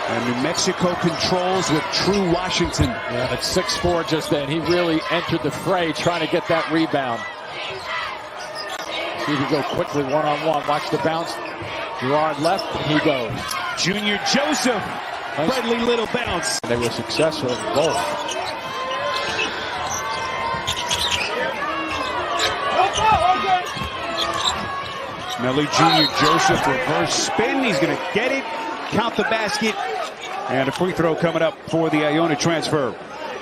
And New Mexico controls with true Washington. Yeah, at 6'4" just then. He really entered the fray trying to get that rebound. He could go quickly one-on-one. Watch the bounce. Gerard left, and he goes. Junior Joseph. Nice. Friendly little bounce. They were successful in both. Nelly Junior Joseph reverse spin. He's going to get it. Count the basket. And a free throw coming up for the Iona transfer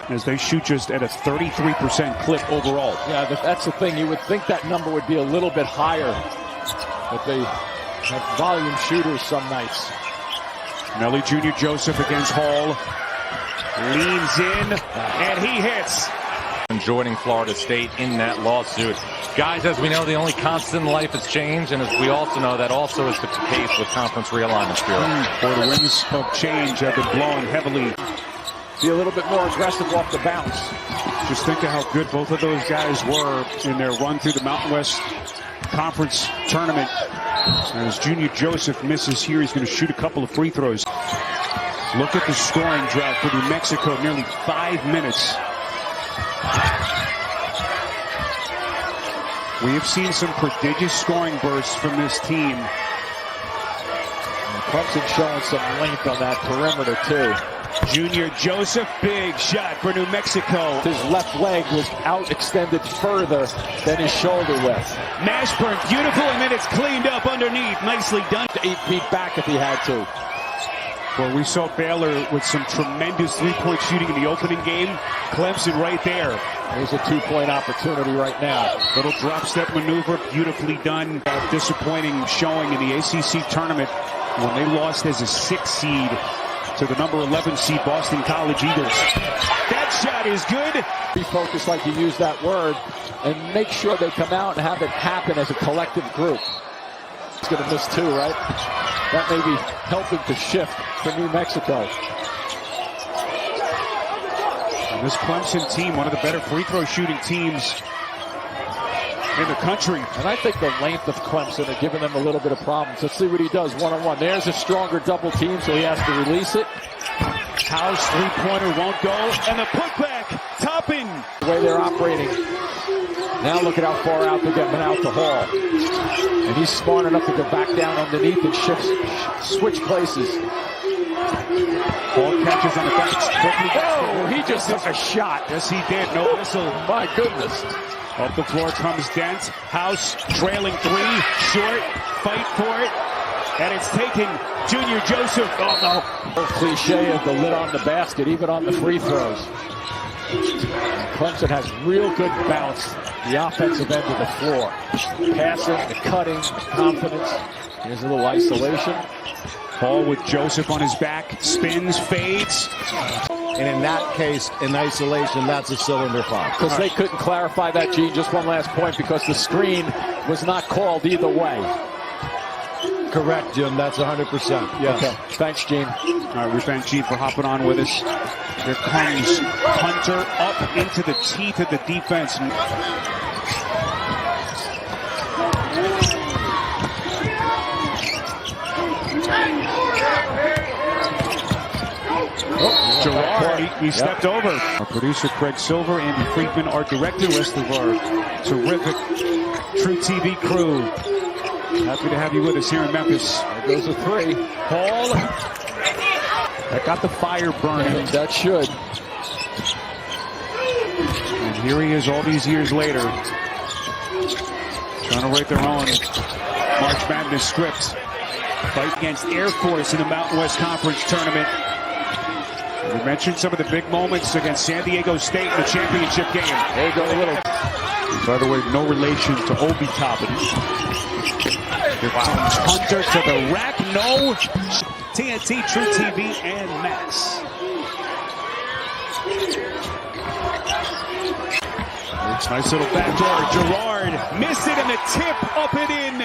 as they shoot just at a 33% clip overall. Yeah, that's the thing. You would think that number would be a little bit higher, but they have volume shooters some nights. Nelly Junior Joseph against Hall. Leans in, and he hits. Joining Florida State in that lawsuit. Guys, as we know, the only constant in life is change, and as we also know, that also is the case with Conference Realignment Bureau. For the winds of change have been blowing heavily. Be a little bit more aggressive off the bounce. Just think of how good both of those guys were in their run through the Mountain West Conference tournament. As Junior Joseph misses here, he's going to shoot a couple of free throws. Look at the scoring drought for New Mexico, nearly 5 minutes. We have seen some prodigious scoring bursts from this team. And Clemson showing some length on that perimeter, too. Junior Joseph, big shot for New Mexico. His left leg was out extended further than his shoulder width. Mashburn, beautiful, and then it's cleaned up underneath. Nicely done. 8 feet back if he had to. Well, we saw Baylor with some tremendous three-point shooting in the opening game. Clemson right there. There's a two-point opportunity right now. Little drop-step maneuver, beautifully done. Disappointing showing in the ACC tournament when they lost as a 6 seed to the number 11 seed Boston College Eagles. That shot is good. Be focused like you use that word and make sure they come out and have it happen as a collective group. He's going to miss 2, right? That may be helping to shift for New Mexico. And this Clemson team, one of the better free throw shooting teams in the country. And I think the length of Clemson are giving them a little bit of problems. Let's see what he does one-on-one. There's a stronger double team, so he has to release it. House three-pointer won't go, and the putback, Toppin. The way they're operating. Now look at how far out they're getting out to Hall. And he's smart enough to go back down underneath and switch places. Ball catches on the back. Oh, he just took a shot. Yes, he did. No whistle. My goodness. Up the floor comes Dent. House trailing 3. Short. Fight for it. And it's taken. Junior Joseph. Oh, no. The cliche of the lid on the basket, even on the free throws. Clemson has real good bounce, the offensive end of the floor. Passing, the cutting, the confidence. Here's a little isolation. Ball with Joseph on his back. Spins, fades. And in that case, in isolation, that's a cylinder foul. Because they couldn't clarify that, Gene. Just one last point, because the screen was not called either way. Correct, Jim. That's 100%. Yes. Okay. Thanks, Gene. All right, we thank Gene for hopping on with us. Here comes Hunter up into the teeth of the defense. Gerard, he stepped over. Our producer, Craig Silver, Andy Friedman, our director, rest of our terrific True TV crew. Happy to have you with us here in Memphis. There goes a 3. Hall. That got the fire burning. That should. And here he is all these years later. Trying to write their own March Madness script. Fight against Air Force in the Mountain West Conference tournament. We mentioned some of the big moments against San Diego State in the championship game. There you go, a little. By the way, no relation to Obi Toppin. Here comes Hunter to the rack. No. TNT, True TV, and Max. Nice little backdoor. Gerard missed it, and the tip up and in.